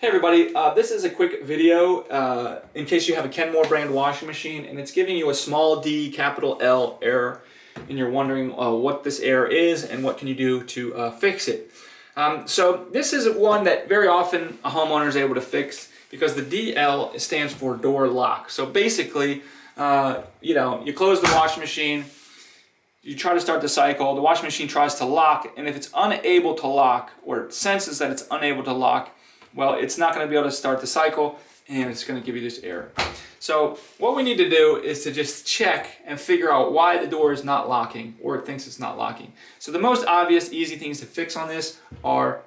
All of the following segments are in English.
Hey everybody, this is a quick video in case you have a Kenmore brand washing machine and it's giving you a small d capital L error and you're wondering what this error is and what can you do to fix it. So this is one that very often a homeowner is able to fix because the DL stands for door lock. So basically, you close the washing machine, you try to start the cycle, the washing machine tries to lock, and if it's unable to lock or it senses that it's unable to lock, well, it's not going to be able to start the cycle and it's going to give you this error. So what we need to do is to just check and figure out why the door is not locking or it thinks it's not locking. So the most obvious, easy things to fix on this are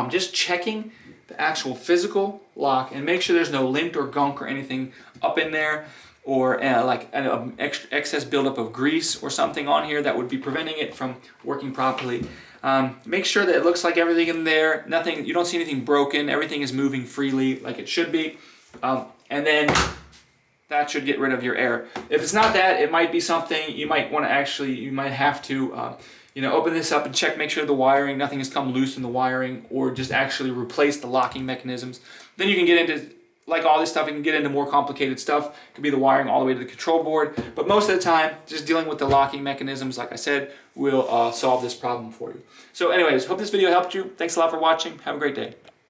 just checking the actual physical lock and make sure there's no lint or gunk or anything up in there, or like an excess buildup of grease or something on here that would be preventing it from working properly. Make sure that it looks like everything in there, you don't see anything broken, everything is moving freely like it should be, and then that should get rid of your error. If it's not that, it might be something you might want to you might have to open this up and check, make sure the wiring, nothing has come loose in the wiring, or just actually replace the locking mechanisms. Then you can get into, like all this stuff, you can get into more complicated stuff. It could be the wiring all the way to the control board, but most of the time, just dealing with the locking mechanisms, like I said, will solve this problem for you. So anyways, hope this video helped you. Thanks a lot for watching. Have a great day.